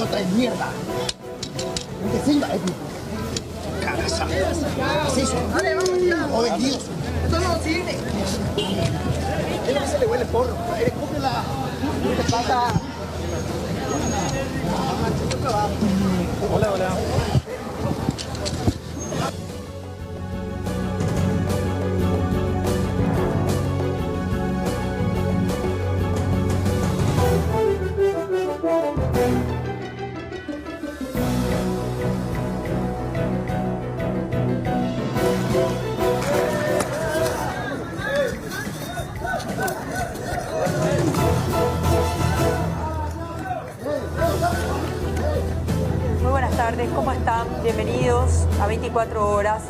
idiota de mierda. ¿En qué sirva es tipo? Caraza. ¿Qué es eso? Dale, vamos, o vendidos. Esto no sirve. Él no se le huele porro. Él cumple la... ¿Qué te pasa? Hola, hola. Muy buenas tardes, ¿cómo están? Bienvenidos a 24 horas.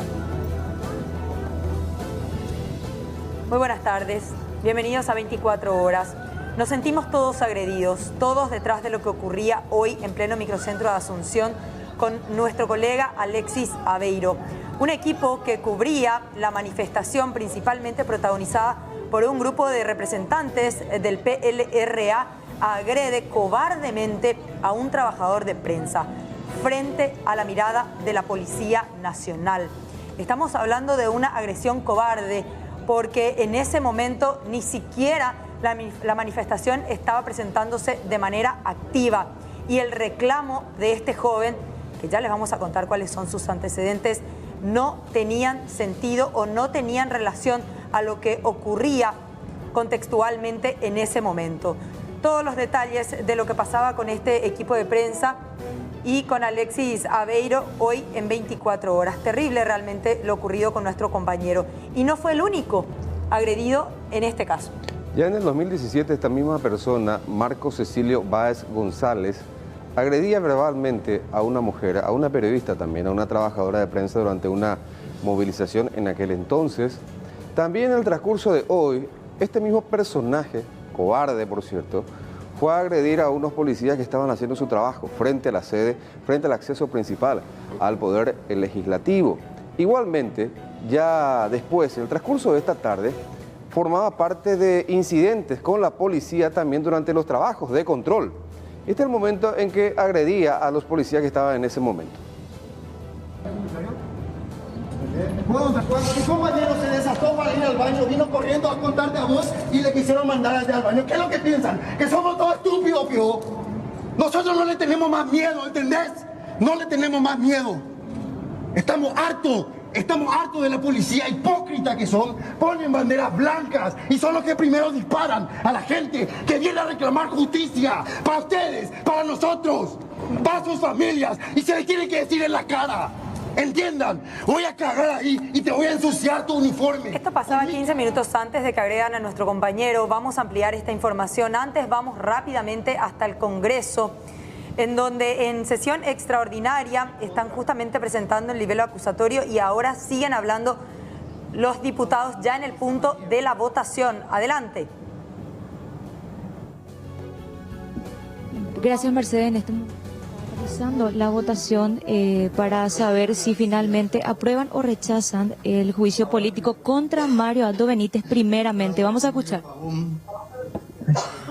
Muy buenas tardes, bienvenidos a 24 horas. Nos sentimos todos agredidos, todos detrás de lo que ocurría hoy en pleno microcentro de Asunción con nuestro colega Alexis Aveiro. Un equipo que cubría la manifestación principalmente protagonizada por un grupo de representantes del PLRA agrede cobardemente a un trabajador de prensa frente a la mirada de la Policía Nacional. Estamos hablando de una agresión cobarde porque en ese momento ni siquiera la manifestación estaba presentándose de manera activa y el reclamo de este joven, que ya les vamos a contar cuáles son sus antecedentes, no tenían sentido o no tenían relación a lo que ocurría contextualmente en ese momento. Todos los detalles de lo que pasaba con este equipo de prensa y con Alexis Aveiro hoy en 24 horas. Terrible realmente lo ocurrido con nuestro compañero. Y no fue el único agredido en este caso. Ya en el 2017 esta misma persona, Marco Cecilio Báez González, agredía verbalmente a una mujer, a una periodista también, a una trabajadora de prensa durante una movilización en aquel entonces. También en el transcurso de hoy, este mismo personaje, cobarde por cierto, fue a agredir a unos policías que estaban haciendo su trabajo frente a la sede, frente al acceso principal al Poder Legislativo. Igualmente, ya después, en el transcurso de esta tarde, formaba parte de incidentes con la policía también durante los trabajos de control. Este es el momento en que agredía a los policías que estaban en ese momento. Bueno, tu compañero se desató para ir al baño, vino corriendo a contarte a vos y le quisieron mandar allá al baño. ¿Qué es lo que piensan? ¿Que somos todos estúpidos, pio? Nosotros no le tenemos más miedo, ¿entendés? No le tenemos más miedo. Estamos hartos de la policía hipócrita que son. Ponen banderas blancas y son los que primero disparan a la gente que viene a reclamar justicia. Para ustedes, para nosotros, para sus familias. Y se les tiene que decir en la cara. Entiendan, voy a cagar ahí y te voy a ensuciar tu uniforme. Esto pasaba 15 minutos antes de que agredan a nuestro compañero. Vamos a ampliar esta información. Antes vamos rápidamente hasta el Congreso, en donde en sesión extraordinaria están justamente presentando el nivel acusatorio y ahora siguen hablando los diputados ya en el punto de la votación. Adelante. Gracias, Mercedes. En este momento realizando la votación para saber si finalmente aprueban o rechazan el juicio político contra Mario Aldo Benítez primeramente. Vamos a escuchar.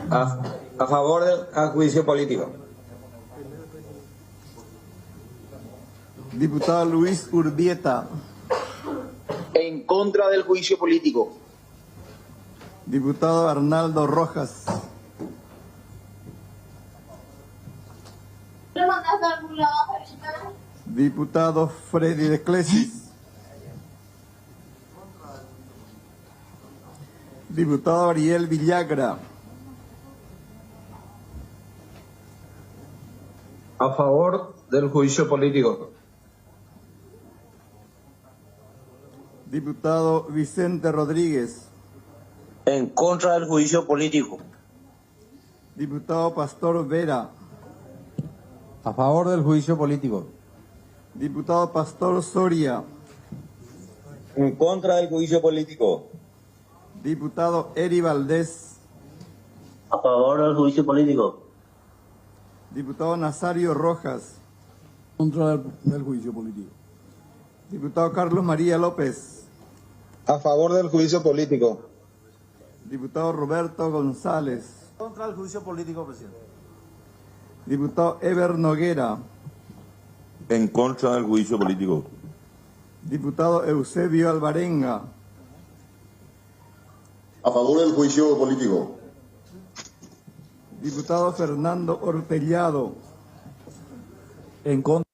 A favor del juicio político. Diputado Luis Urbieta. En contra del juicio político. Diputado Arnaldo Rojas. Diputado Freddy de Clesis. Diputado Ariel Villagra. A favor del juicio político. Diputado Vicente Rodríguez. En contra del juicio político. Diputado Pastor Vera. A favor del juicio político. Diputado Pastor Soria. En contra del juicio político. Diputado Eri Valdés. A favor del juicio político. Diputado Nazario Rojas. Contra del juicio político. Diputado Carlos María López. A favor del juicio político. Diputado Roberto González. Contra el juicio político, presidente. Diputado Eber Noguera. En contra del juicio político. Diputado Eusebio Alvarenga. A favor del juicio político. Diputado Fernando Ortellado. En contra.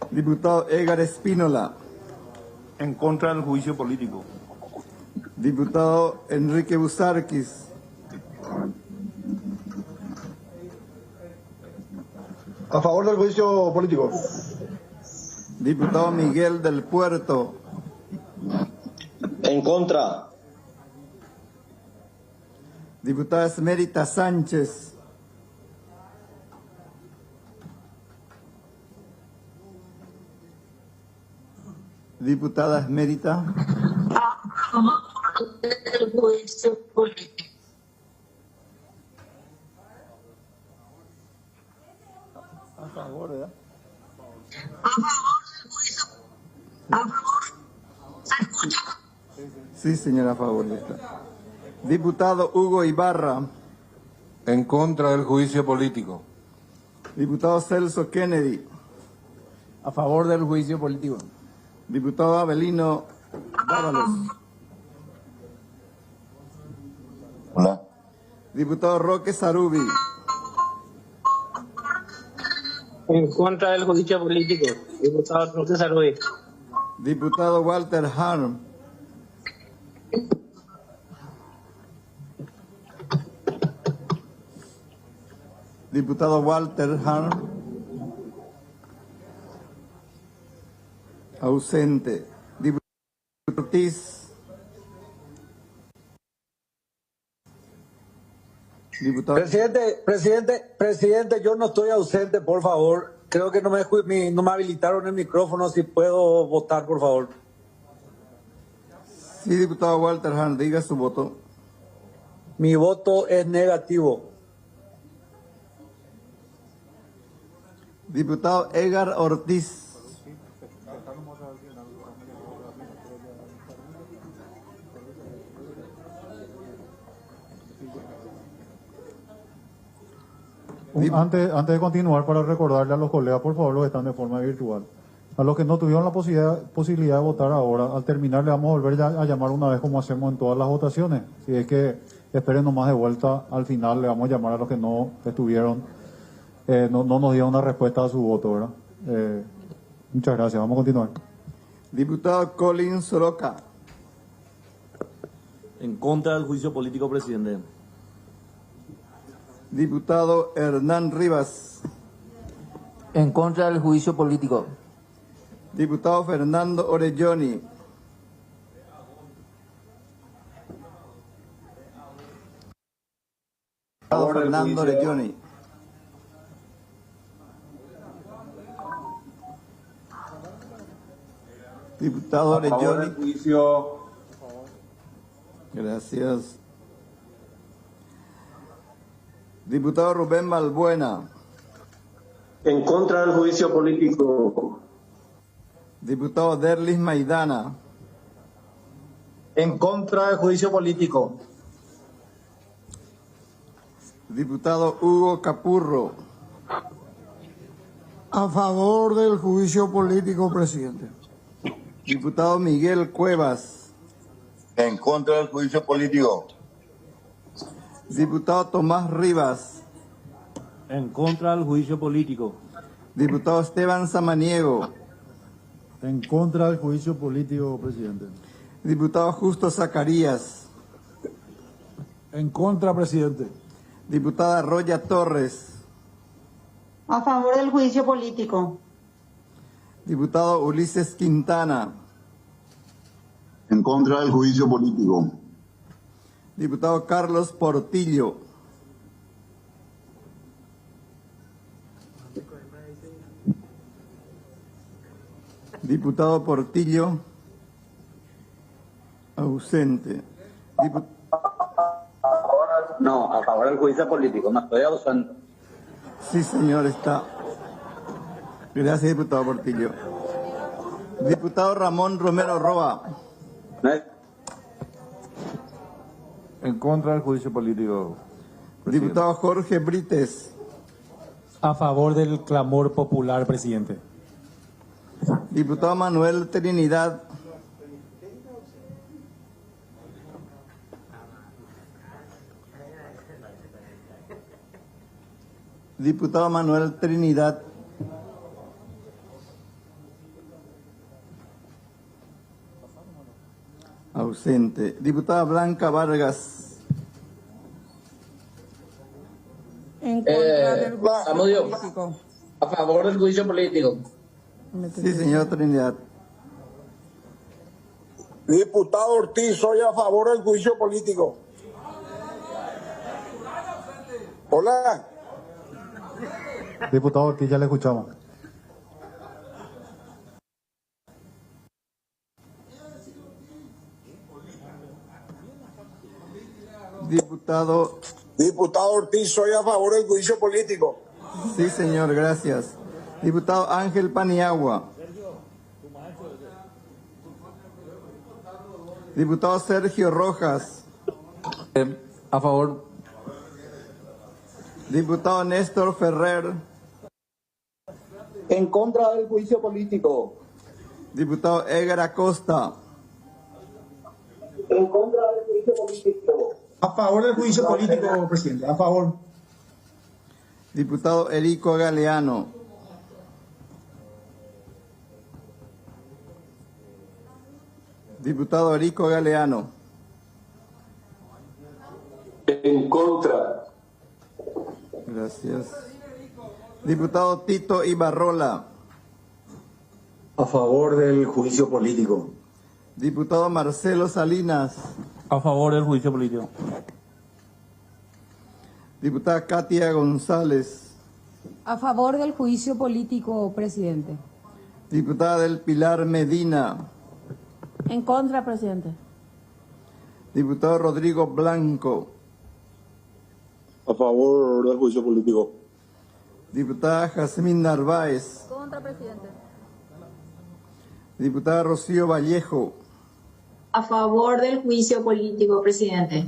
Diputado Edgar Espínola. En contra del juicio político. Diputado Enrique Busarquis. A favor del juicio político. Diputado Miguel del Puerto. En contra. Diputada Esmerita Sánchez. Diputada Esmerita. El juicio político. A favor, ¿verdad? A favor del juicio. A favor. ¿Se escucha? Sí, señora, a favor. Ya está. Diputado Hugo Ibarra. En contra del juicio político. Diputado Celso Kennedy. A favor del juicio político. Diputado Abelino Dávalos. Hola. Diputado Roque Sarubi. En contra del juicio político. Diputado Roque Sarubi. Diputado Walter Harm. Diputado Walter Harm. Ausente. Diputado Ortiz. Diputado. Presidente, yo no estoy ausente, por favor. Creo que no me habilitaron el micrófono. Si puedo votar, por favor. Sí, diputado Walter Harm, diga su voto. Mi voto es negativo. Diputado Edgar Ortiz. Antes de continuar, para recordarle a los colegas, por favor, los que están de forma virtual, a los que no tuvieron la posibilidad de votar ahora, al terminar le vamos a volver a llamar una vez como hacemos en todas las votaciones. Si es que esperen nomás de vuelta, al final le vamos a llamar a los que no estuvieron, no nos dieron una respuesta a su voto, ¿verdad? Muchas gracias, vamos a continuar. Diputado Colin Soroka. En contra del juicio político, presidente. Diputado Hernán Rivas. En contra del juicio político. Diputado Fernando Orelloni. Diputado Fernando Orelloni. Diputado Orelloni. Gracias. Diputado Rubén Balbuena. En contra del juicio político. Diputado Derlis Maidana. En contra del juicio político. Diputado Hugo Capurro. A favor del juicio político, presidente. Diputado Miguel Cuevas. En contra del juicio político. Diputado Tomás Rivas. En contra del juicio político. Diputado Esteban Samaniego. En contra del juicio político, presidente. Diputado Justo Zacarías. En contra, presidente. Diputada Roya Torres. A favor del juicio político. Diputado Ulises Quintana. En contra del juicio político. Diputado Carlos Portillo. Diputado Portillo. Ausente. No, a favor del juicio político. No estoy ausente. Sí, señor, está. Gracias, diputado Portillo. Diputado Ramón Romero Roa. En contra del juicio político, presidente. Diputado Jorge Brites. A favor del clamor popular, presidente. Diputado Manuel Trinidad. Diputado Manuel Trinidad. Ausente. Diputada Blanca Vargas. En contra del juicio político. A favor del juicio político. Sí, señor Trinidad. Diputado Ortiz, soy a favor del juicio político. Hola. Diputado Ortiz, ya le escuchamos. Diputado Ortiz, soy a favor del juicio político. Sí, señor, gracias. Diputado Ángel Paniagua. Diputado Sergio Rojas. A favor. Diputado Néstor Ferrer. En contra del juicio político. Diputado Edgar Acosta. En contra del juicio político. A favor del juicio político, presidente. A favor. Diputado Erico Galeano. Diputado Erico Galeano. En contra. Gracias. Diputado Tito Ibarrola. A favor del juicio político. Diputado Marcelo Salinas. A favor del juicio político. Diputada Katia González. A favor del juicio político, presidente. Diputada del Pilar Medina. En contra, presidente. Diputado Rodrigo Blanco. A favor del juicio político. Diputada Jazmín Narváez. Contra, presidente. Diputada Rocío Vallejo. A favor del juicio político, presidente.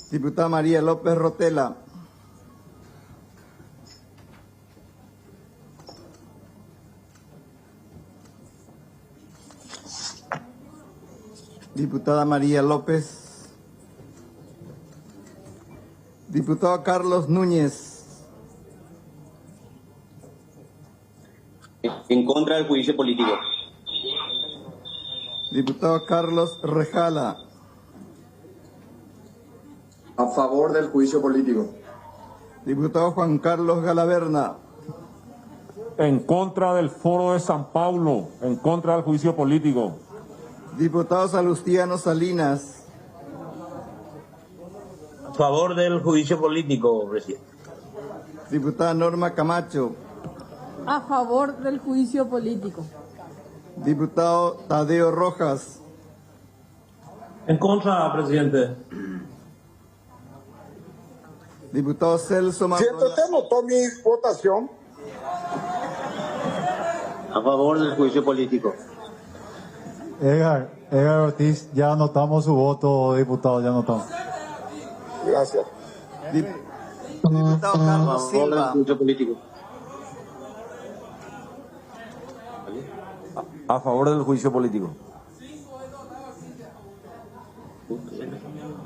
Diputada María López Rotela. Diputada María López. Diputado Carlos Núñez. En contra del juicio político. Diputado Carlos Rejala. A favor del juicio político. Diputado Juan Carlos Galaverna. En contra del Foro de San Paulo. En contra del juicio político. Diputado Salustiano Salinas. A favor del juicio político, presidente. Diputada Norma Camacho. A favor del juicio político. Diputado Tadeo Rojas. En contra, presidente. Diputado Celso ¿Siento Marrola. usted notó mi votación? A favor del juicio político. Edgar Ortiz, ya anotamos su voto, diputado, ya anotamos. Gracias. Diputado A Carlos favor del Silva. juicio político. A favor del juicio político.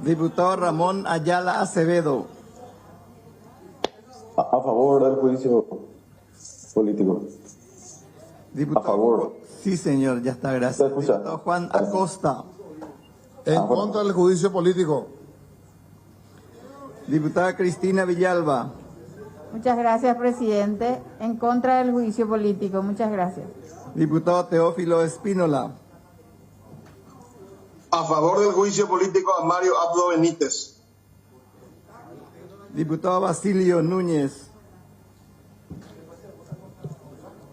Diputado Ramón Ayala Acevedo. A favor del juicio político. Diputado, A favor. Sí, señor, ya está, gracias. ¿Se escucha? Diputado Juan Acosta. En contra del juicio político. Diputada Cristina Villalba. Muchas gracias, presidente. En contra del juicio político. Muchas gracias. Diputado Teófilo Espínola. A favor del juicio político a Mario Abdo Benítez. Diputado Basilio Núñez.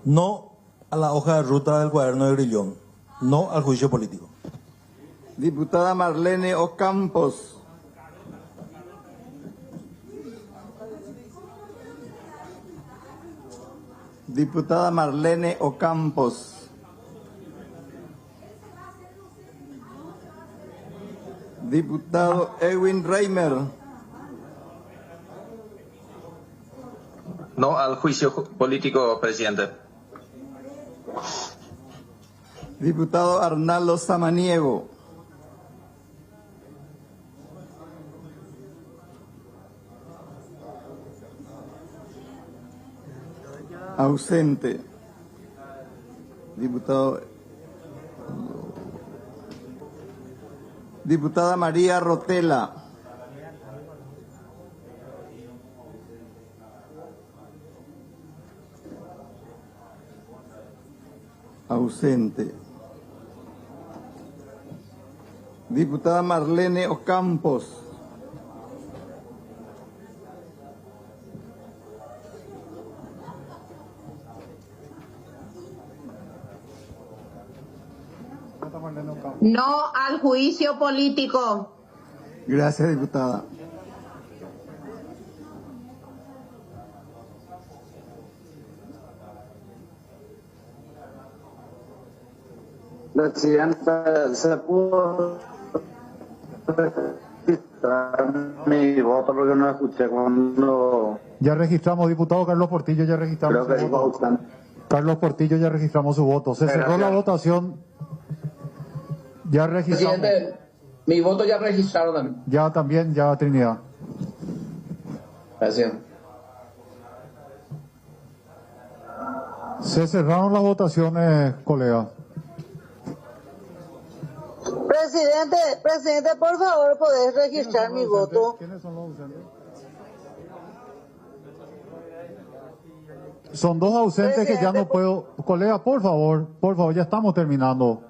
No a la hoja de ruta del cuaderno de Grillón. No al juicio político. Diputada Marlene Ocampos. Diputada Marlene Diputado Edwin Reimer. No al juicio político, presidente. Diputado Arnaldo Samaniego. Ausente. Diputada María Rotela. Ausente. Diputada Marlene Ocampos. No al juicio político. Gracias, diputada. Presidente, ¿se pudo registrar mi voto porque no escuché cuando... Ya registramos, diputado Carlos Portillo, ya registramos Creo que su voto. Carlos Portillo, ya registramos su voto. Se cerró la votación. Ya registramos. Presidente, mi voto ya registraron también. Ya también, ya Trinidad. Gracias. Se cerraron las votaciones, colega. Presidente, por favor, ¿podés registrar mi voto? ¿Quiénes son los ausentes? Son dos ausentes que ya no puedo. Colega, por favor, ya estamos terminando.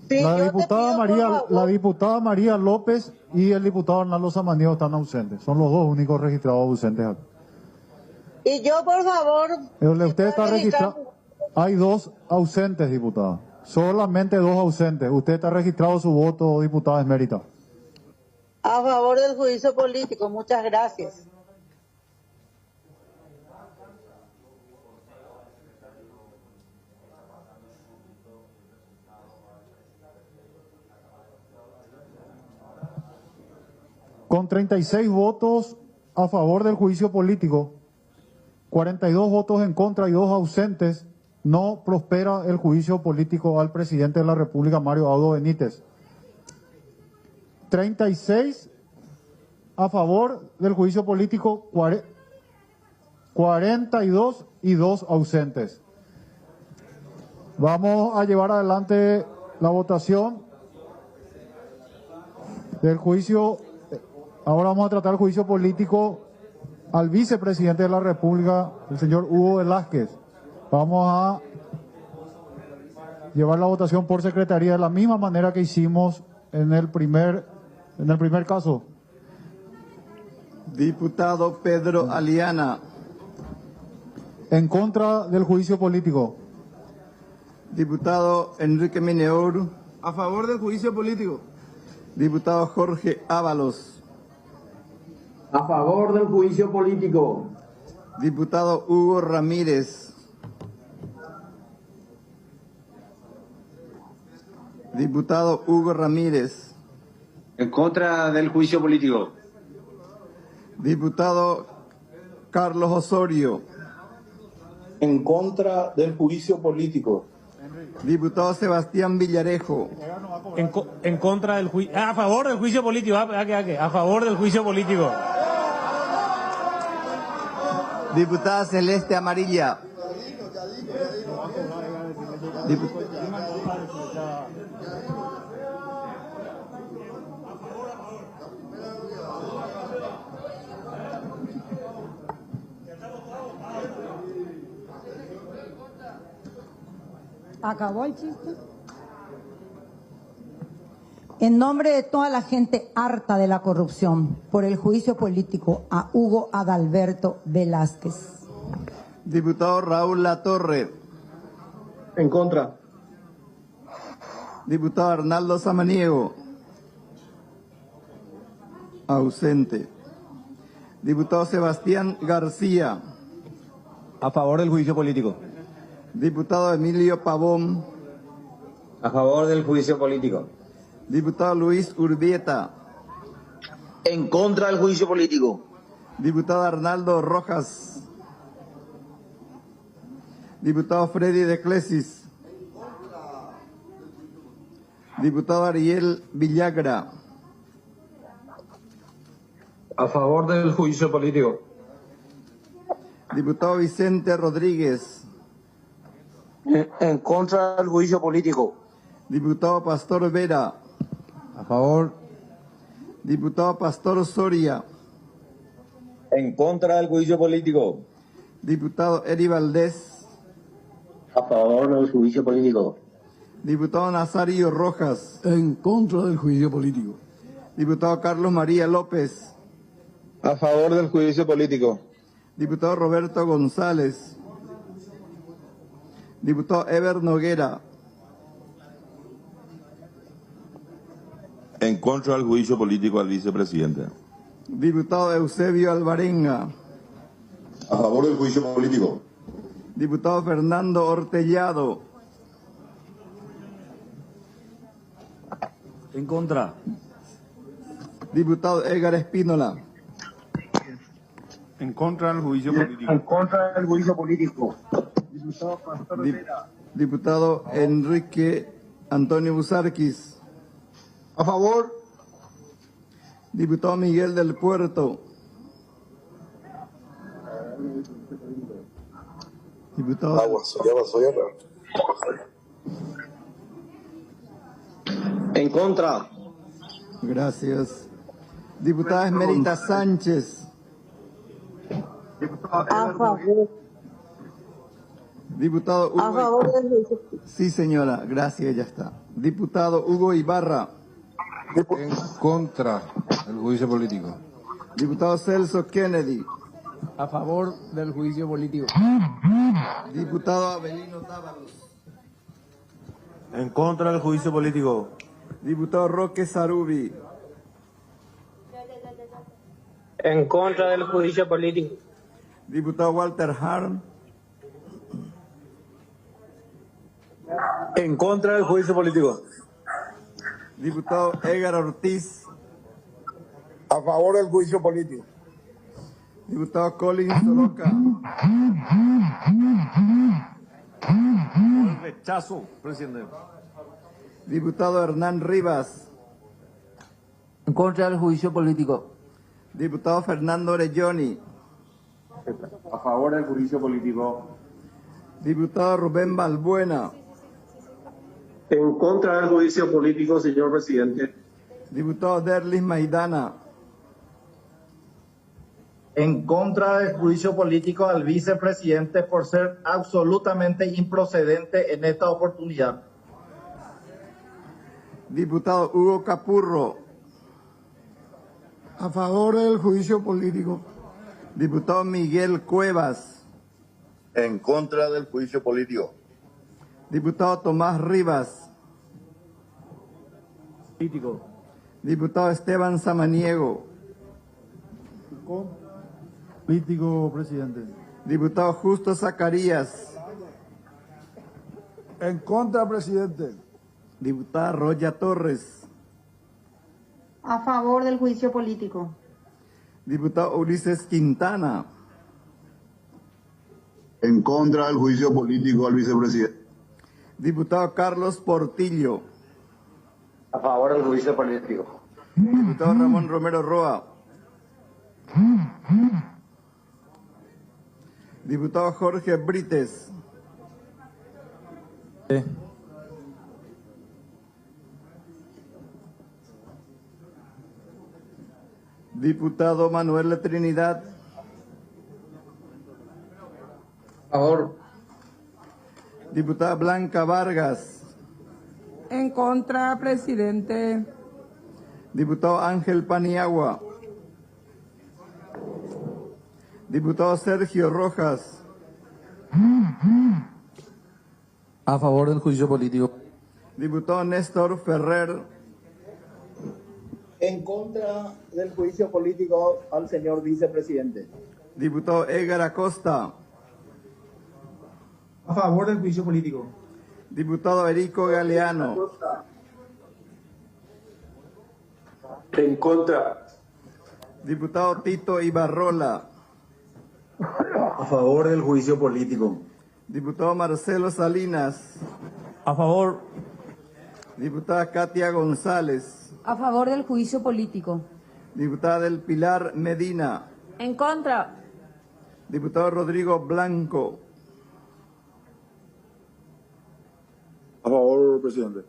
Sí, La yo diputada te pido, María, por favor. la diputada María López y el diputado Arnaldo Samaniego están ausentes. Son los dos únicos registrados ausentes aquí. Y yo, por favor... Usted está registrado. Hay dos ausentes, diputada. Solamente dos ausentes. Usted está registrado su voto, diputada Esmérita. A favor del juicio político, muchas gracias. Con 36 votos a favor del juicio político, 42 votos en contra y 2 ausentes, no prospera el juicio político al presidente de la República, Mario Abdo Benítez. 36 a favor del juicio político, 42 y 2 ausentes. Vamos a llevar adelante la votación del juicio. Ahora vamos a tratar el juicio político al vicepresidente de la República, el señor Hugo Velázquez. Vamos a llevar la votación por secretaría de la misma manera que hicimos en el primer caso. Diputado Pedro Aliana. En contra del juicio político. Diputado Enrique Mineur. A favor del juicio político. Diputado Jorge Ábalos. A favor del juicio político. Diputado Hugo Ramírez. Diputado Hugo Ramírez. En contra del juicio político. Diputado Carlos Osorio. En contra del juicio político. Diputado Sebastián Villarejo. En contra del juicio. A favor del juicio político. A favor del juicio político. Diputada Celeste Amarilla. ¿Acabó el chiste? En nombre de toda la gente harta de la corrupción, por el juicio político a Hugo Adalberto Velázquez. Diputado Raúl Latorre. En contra. Diputado Arnaldo Samaniego. Ausente. Diputado Sebastián García. A favor del juicio político. Diputado Emilio Pavón. A favor del juicio político. Diputado Luis Urbieta. En contra del juicio político. Diputado Arnaldo Rojas. Diputado Freddy de Clesis. Diputado Ariel Villagra. A favor del juicio político. Diputado Vicente Rodríguez. En contra del juicio político. Diputado Pastor Vera. A favor. Diputado Pastor Soria. En contra del juicio político. Diputado Eri Valdés. A favor del juicio político. Diputado Nazario Rojas. En contra del juicio político. Diputado Carlos María López. A favor del juicio político. Diputado Roberto González. Diputado Ever Noguera. En contra del juicio político al vicepresidente. Diputado Eusebio Alvarenga. A favor del juicio político. Diputado Fernando Ortellado. En contra. Diputado Edgar Espínola. En contra del juicio político. En contra del juicio político. Diputado Pastor Vera. Diputado Enrique Antonio Busarquis. A favor. Diputado Miguel del Puerto. Diputado. En contra. Gracias. Diputada Esmerita Sánchez. A favor. Diputado Hugo. A favor del juicio. Sí, señora. Gracias, ya está. Diputado Hugo Ibarra. En contra del juicio político. Diputado Celso Kennedy. A favor del juicio político. Diputado Abelino Tábalos. En contra del juicio político. Diputado Roque Sarubi. En contra del juicio político. Diputado Walter Harm. En contra del juicio político. Diputado Edgar Ortiz. A favor del juicio político. Diputado Colin Soroka. Rechazo, presidente. Diputado Hernán Rivas. En contra del juicio político. Diputado Fernando Orelloni. A favor del juicio político. Diputado Rubén Balbuena. En contra del juicio político, señor presidente. Diputado Derlis Maidana. En contra del juicio político al vicepresidente por ser absolutamente improcedente en esta oportunidad. Diputado Hugo Capurro. A favor del juicio político. Diputado Miguel Cuevas. En contra del juicio político. Diputado Tomás Rivas. Político. Diputado Esteban Samaniego. Político, presidente. Diputado Justo Zacarías. En contra, presidente. Diputada Roya Torres. A favor del juicio político. Diputado Ulises Quintana. En contra del juicio político al vicepresidente. Diputado Carlos Portillo. A favor del juicio político. Diputado Ramón Romero Roa. Diputado Jorge Brites. Diputado Manuel Trinidad. A favor. Diputada Blanca Vargas. En contra, presidente. Diputado Ángel Paniagua. Diputado Sergio Rojas. A favor del juicio político. Diputado Néstor Ferrer. En contra del juicio político al señor vicepresidente. Diputado Edgar Acosta. A favor del juicio político. Diputado Erico Galeano. En contra. Diputado Tito Ibarrola. A favor del juicio político. Diputado Marcelo Salinas. A favor. Diputada Katia González. A favor del juicio político. Diputada del Pilar Medina. En contra. Diputado Rodrigo Blanco. A favor, presidente.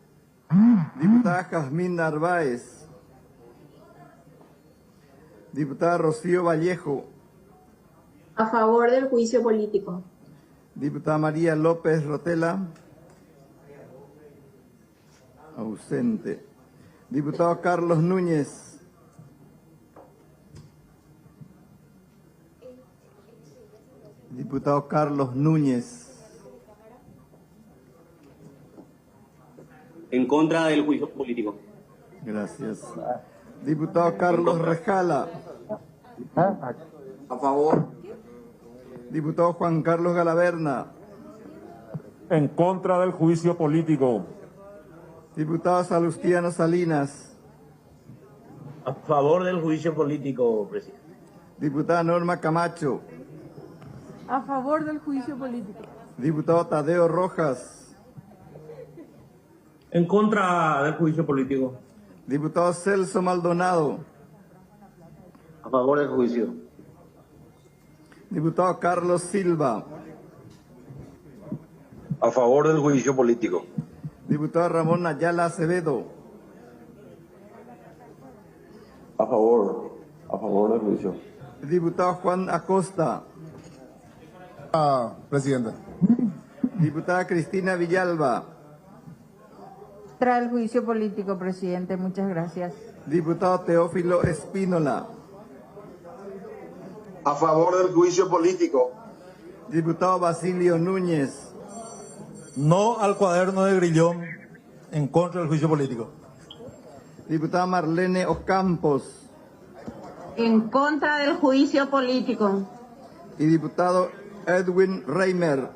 Diputada Jazmín Narváez. Diputada Rocío Vallejo. A favor del juicio político. Diputada María López Rotela. Ausente. Diputado Carlos Núñez. Diputado Carlos Núñez. En contra del juicio político. Gracias. Diputado Carlos Rejala. A favor. Diputado Juan Carlos Galaverna. En contra del juicio político. Diputado Salustiano Salinas. A favor del juicio político, presidente. Diputada Norma Camacho. A favor del juicio político. Diputado Tadeo Rojas. En contra del juicio político. Diputado Celso Maldonado. A favor del juicio. Diputado Carlos Silva. A favor del juicio político. Diputado Ramón Ayala Acevedo. A favor del juicio. Diputado Juan Acosta. Presidente. Diputada Cristina Villalba. Contra el juicio político, presidente. Muchas gracias. Diputado Teófilo Espínola. A favor del juicio político. Diputado Basilio Núñez. No al cuaderno de Grillón. En contra del juicio político. Diputada Marlene Ocampos. En contra del juicio político. Y diputado Edwin Reimer.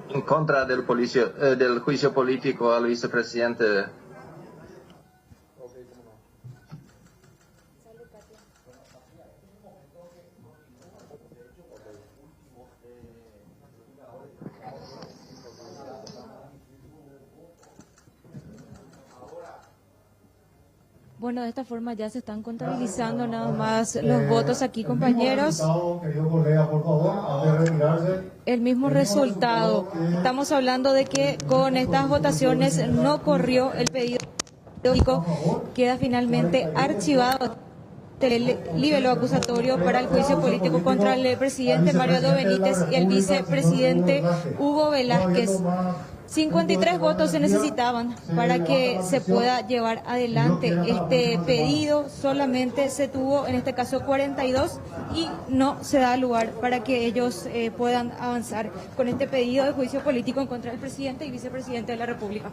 En contra del juicio político al vicepresidente. Bueno, de esta forma ya se están contabilizando nada más los votos aquí, compañeros. El mismo resultado. Estamos hablando de que con estas votaciones no corrió el pedido político, queda finalmente archivado el libelo acusatorio para el juicio político contra el presidente Mario Abdo Benítez y el vicepresidente Hugo Velázquez. 53 votos se necesitaban para que se pueda llevar adelante este pedido. Solamente se tuvo, en este caso, 42 y no se da lugar para que ellos puedan avanzar con este pedido de juicio político en contra del presidente y vicepresidente de la República.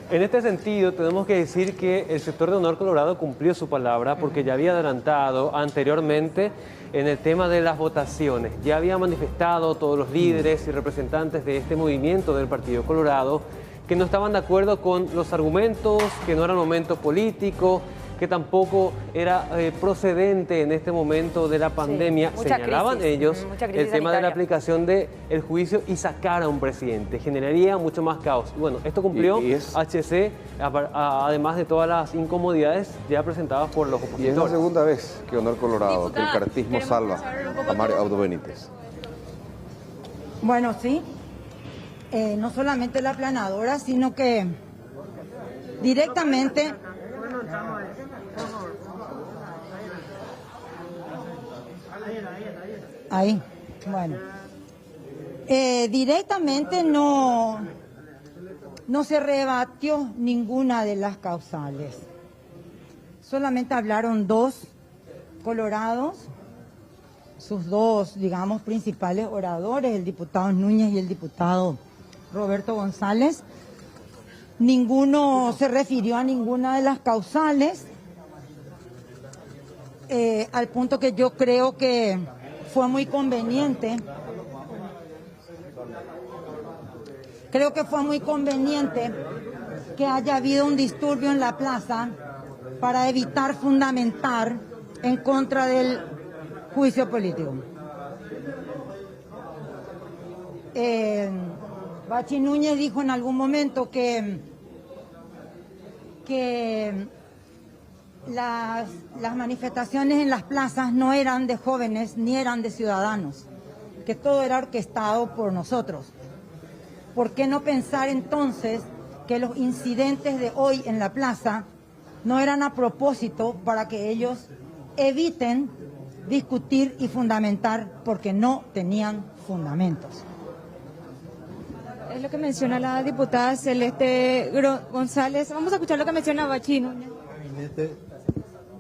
En este sentido, tenemos que decir que el sector de Honor Colorado cumplió su palabra porque ya había adelantado anteriormente en el tema de las votaciones. Ya había manifestado todos los líderes y representantes de este movimiento del Partido Colorado que no estaban de acuerdo con los argumentos, que no era momento político, que tampoco era procedente en este momento de la pandemia. Sí, señalaban crisis, ellos el tema de la aplicación del juicio y sacar a un presidente. Generaría mucho más caos. Y bueno, esto cumplió HC, además de todas las incomodidades ya presentadas por los opositores. Y es la segunda vez que Honor Colorado, que el cartismo salva a Mario Abdo Benítez. Bueno, sí. No solamente la aplanadora, sino que directamente... Ahí, bueno. Directamente no se rebatió ninguna de las causales. Solamente hablaron dos colorados, sus dos, digamos, principales oradores, el diputado Núñez y el diputado Roberto González. Ninguno se refirió a ninguna de las causales, al punto que yo creo que fue muy conveniente. Creo que fue muy conveniente que haya habido un disturbio en la plaza para evitar fundamentar en contra del juicio político. Bachi Núñez dijo en algún momento que las manifestaciones en las plazas no eran de jóvenes ni eran de ciudadanos, que todo era orquestado por nosotros. ¿Por qué no pensar entonces que los incidentes de hoy en la plaza no eran a propósito para que ellos eviten discutir y fundamentar porque no tenían fundamentos? Es lo que menciona la diputada Celeste González. Vamos a escuchar lo que menciona Bachi Núñez. Gabinete,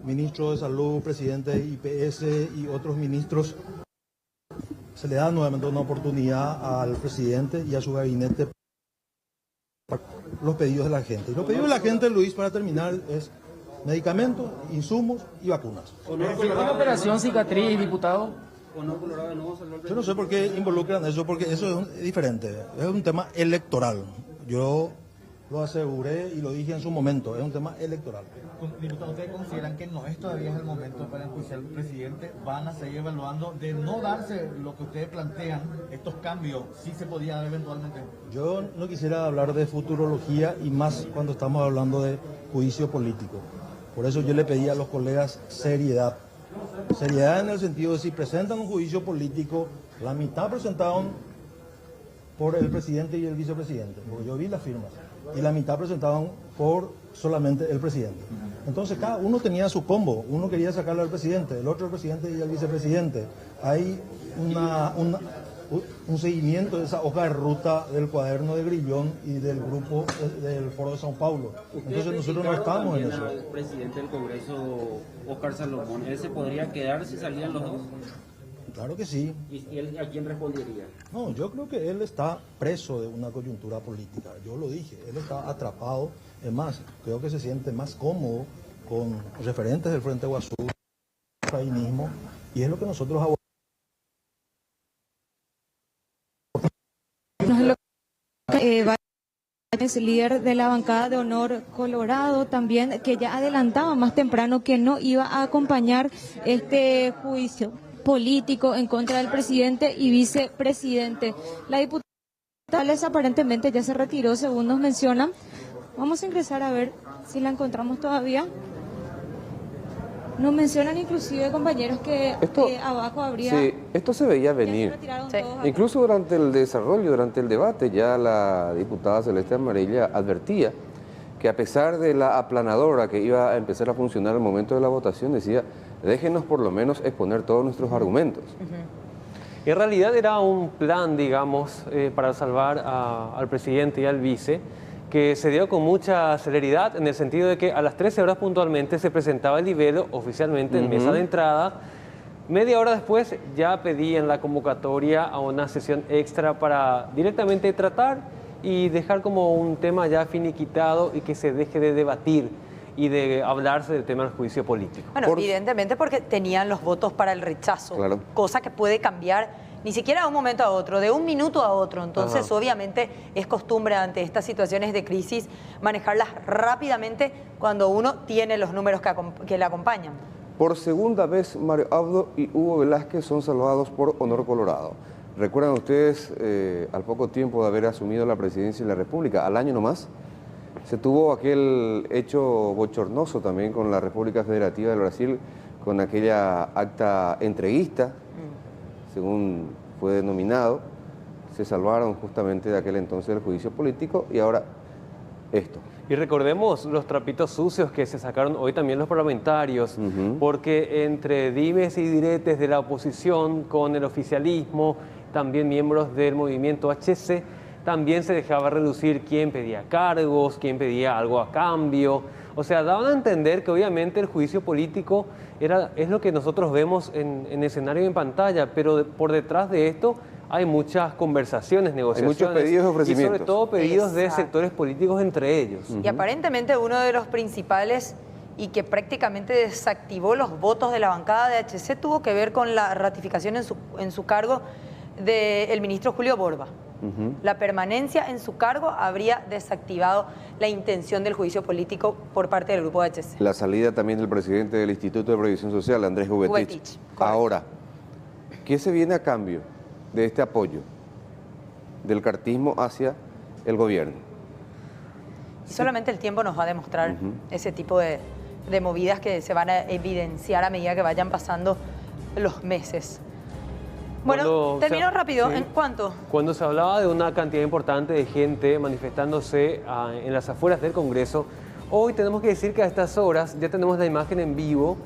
ministro de Salud, presidente de IPS y otros ministros, se le da nuevamente una oportunidad al presidente y a su gabinete para los pedidos de la gente. Y los pedidos de la gente, Luis, para terminar, es medicamentos, insumos y vacunas. ¿Una operación cicatriz, diputado? Yo no sé por qué involucran eso, porque eso es diferente. Es un tema electoral. Yo lo aseguré y lo dije en su momento, es un tema electoral. Diputado, ¿ustedes consideran que no es todavía el momento para enjuiciar al presidente? ¿Van a seguir evaluando de no darse lo que ustedes plantean, estos cambios, sí se podía dar eventualmente? Yo no quisiera hablar de futurología y más cuando estamos hablando de juicio político. Por eso yo le pedí a los colegas seriedad. Seriedad en el sentido de si presentan un juicio político, la mitad presentaron por el presidente y el vicepresidente, porque yo vi las firmas, y la mitad presentaban por solamente el presidente. Entonces cada uno tenía su combo, uno quería sacarle al presidente, el otro al presidente y al vicepresidente. Hay un seguimiento de esa hoja de ruta del cuaderno de Grillón y del grupo del Foro de Sao Paulo. Entonces nosotros no estamos en eso. El presidente del Congreso, Óscar Salomón, ¿él se podría quedar si salían los dos? Claro que sí. ¿Y él a quién respondería? No, yo creo que él está preso de una coyuntura política. Yo lo dije, él está atrapado. Es más, creo que se siente más cómodo con referentes del Frente Guazú, ahí mismo, y es lo que nosotros abordamos. Es líder de la bancada de Honor Colorado también, que ya adelantaba más temprano que no iba a acompañar este juicio político en contra del presidente y vicepresidente. La diputada aparentemente ya se retiró, según nos mencionan. Vamos a ingresar a ver si la encontramos todavía. Nos mencionan inclusive, compañeros, que abajo habría... Sí, esto se veía venir. Incluso durante el desarrollo, durante el debate, ya la diputada Celeste Amarilla advertía que a pesar de la aplanadora que iba a empezar a funcionar al momento de la votación, decía, déjenos por lo menos exponer todos nuestros argumentos. En realidad era un plan, digamos, para salvar al presidente y al vice, que se dio con mucha celeridad en el sentido de que a las 13 horas puntualmente se presentaba el libelo oficialmente en mesa de entrada. Media hora después ya pedían la convocatoria a una sesión extra para directamente tratar y dejar como un tema ya finiquitado y que se deje de debatir y de hablarse del tema del juicio político. Bueno, evidentemente porque tenían los votos para el rechazo, cosa que puede cambiar ni siquiera de un momento a otro, de un minuto a otro. Entonces, obviamente, es costumbre ante estas situaciones de crisis manejarlas rápidamente cuando uno tiene los números que le acompañan. Por segunda vez, Mario Abdo y Hugo Velázquez son salvados por Honor Colorado. ¿Recuerdan ustedes, al poco tiempo de haber asumido la presidencia de la República, al año nomás, se tuvo aquel hecho bochornoso también con la República Federativa del Brasil, con aquella acta entreguista, según fue denominado? Se salvaron justamente de aquel entonces del juicio político y ahora esto. Y recordemos los trapitos sucios que se sacaron hoy también los parlamentarios, porque entre dimes y diretes de la oposición con el oficialismo, también miembros del movimiento HC, también se dejaba reducir quién pedía cargos, quién pedía algo a cambio. O sea, daban a entender que obviamente el juicio político es lo que nosotros vemos en escenario y en pantalla, pero por detrás de esto hay muchas conversaciones, negociaciones. Hay muchos pedidos de ofrecimientos. Y sobre todo pedidos de sectores políticos entre ellos. Y aparentemente uno de los principales y que prácticamente desactivó los votos de la bancada de HC tuvo que ver con la ratificación en su cargo del ministro Julio Borba. La permanencia en su cargo habría desactivado la intención del juicio político por parte del grupo HC. La salida también del presidente del Instituto de Previsión Social, Andrés Jubetich. Ahora, ¿qué se viene a cambio de este apoyo del cartismo hacia el gobierno? Y solamente el tiempo nos va a demostrar ese tipo de movidas que se van a evidenciar a medida que vayan pasando los meses. Bueno, termino rápido. Sí. ¿En cuánto? Cuando se hablaba de una cantidad importante de gente manifestándose en las afueras del Congreso, hoy tenemos que decir que a estas horas ya tenemos la imagen en vivo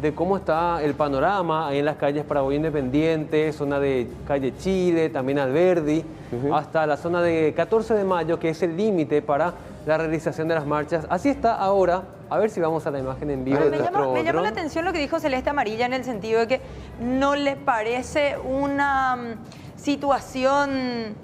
de cómo está el panorama ahí en las calles Paraguay Independiente, zona de calle Chile, también Alberdi, hasta la zona de 14 de mayo, que es el límite para la realización de las marchas. Así está ahora. A ver si vamos a la imagen en vivo. Me llamó la atención lo que dijo Celeste Amarilla en el sentido de que no le parece una situación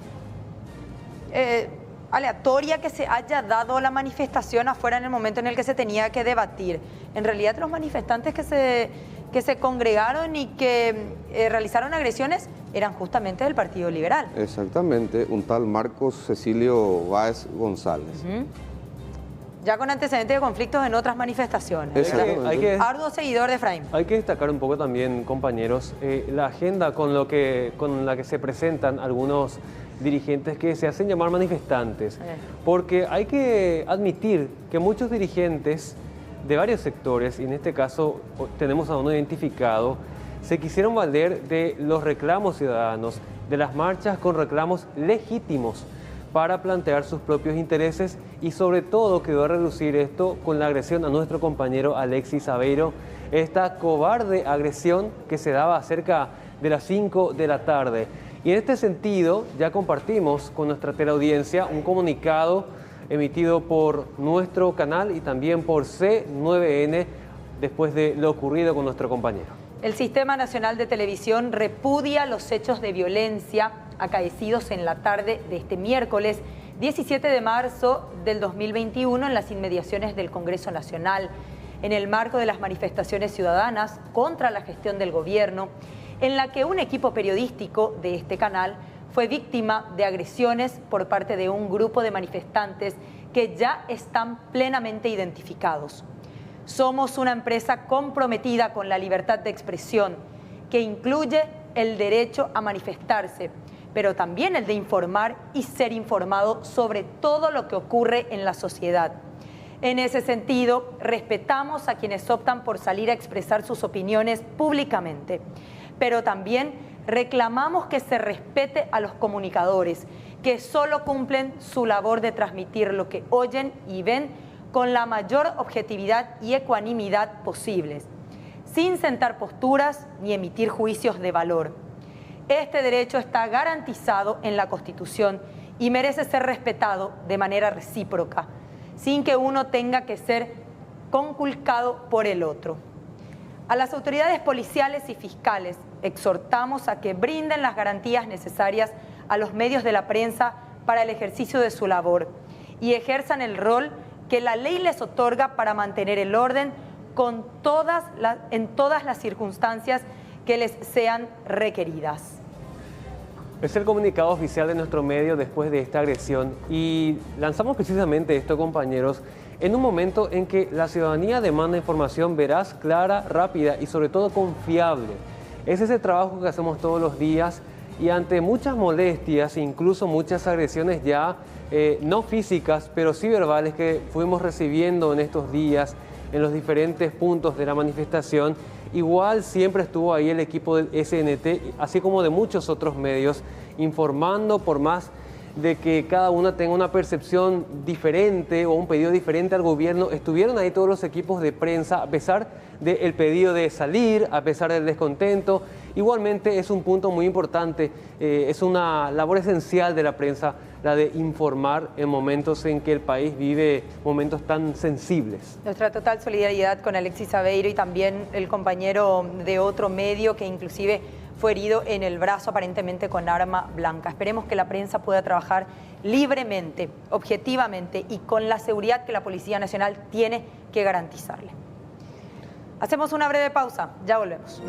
aleatoria que se haya dado la manifestación afuera en el momento en el que se tenía que debatir. En realidad los manifestantes que se congregaron y que realizaron agresiones eran justamente del Partido Liberal. Exactamente, un tal Marcos Cecilio Báez González. Ya con antecedentes de conflictos en otras manifestaciones. Arduo seguidor de Efraín. Hay que destacar un poco también, compañeros, la agenda con la que se presentan algunos dirigentes que se hacen llamar manifestantes. Porque hay que admitir que muchos dirigentes de varios sectores, y en este caso tenemos a uno identificado, se quisieron valer de los reclamos ciudadanos, de las marchas con reclamos legítimos para plantear sus propios intereses, y sobre todo quedó a reducir esto con la agresión a nuestro compañero Alexis Aveiro, esta cobarde agresión que se daba cerca de las 5 de la tarde. Y en este sentido ya compartimos con nuestra teleaudiencia un comunicado emitido por nuestro canal y también por C9N después de lo ocurrido con nuestro compañero. El Sistema Nacional de Televisión repudia los hechos de violencia acaecidos en la tarde de este miércoles 17 de marzo del 2021 en las inmediaciones del Congreso Nacional, en el marco de las manifestaciones ciudadanas contra la gestión del gobierno, en la que un equipo periodístico de este canal fue víctima de agresiones por parte de un grupo de manifestantes que ya están plenamente identificados. Somos una empresa comprometida con la libertad de expresión, que incluye el derecho a manifestarse, pero también el de informar y ser informado sobre todo lo que ocurre en la sociedad. En ese sentido, respetamos a quienes optan por salir a expresar sus opiniones públicamente, pero también reclamamos que se respete a los comunicadores, que solo cumplen su labor de transmitir lo que oyen y ven con la mayor objetividad y ecuanimidad posibles, sin sentar posturas ni emitir juicios de valor. Este derecho está garantizado en la Constitución y merece ser respetado de manera recíproca, sin que uno tenga que ser conculcado por el otro. A las autoridades policiales y fiscales exhortamos a que brinden las garantías necesarias a los medios de la prensa para el ejercicio de su labor y ejerzan el rol que la ley les otorga para mantener el orden en todas las circunstancias que les sean requeridas. Es el comunicado oficial de nuestro medio después de esta agresión, y lanzamos precisamente esto, compañeros, en un momento en que la ciudadanía demanda información veraz, clara, rápida y sobre todo confiable. Es ese trabajo que hacemos todos los días, y ante muchas molestias, incluso muchas agresiones ya no físicas, pero sí verbales, que fuimos recibiendo en estos días en los diferentes puntos de la manifestación, igual siempre estuvo ahí el equipo del SNT, así como de muchos otros medios, informando, por más de que cada uno tenga una percepción diferente o un pedido diferente al gobierno. Estuvieron ahí todos los equipos de prensa, a pesar del pedido de salir, a pesar del descontento. Igualmente es un punto muy importante, es una labor esencial de la prensa, la de informar en momentos en que el país vive momentos tan sensibles. Nuestra total solidaridad con Alexis Aveiro y también el compañero de otro medio que inclusive fue herido en el brazo aparentemente con arma blanca. Esperemos que la prensa pueda trabajar libremente, objetivamente y con la seguridad que la Policía Nacional tiene que garantizarle. Hacemos una breve pausa, ya volvemos.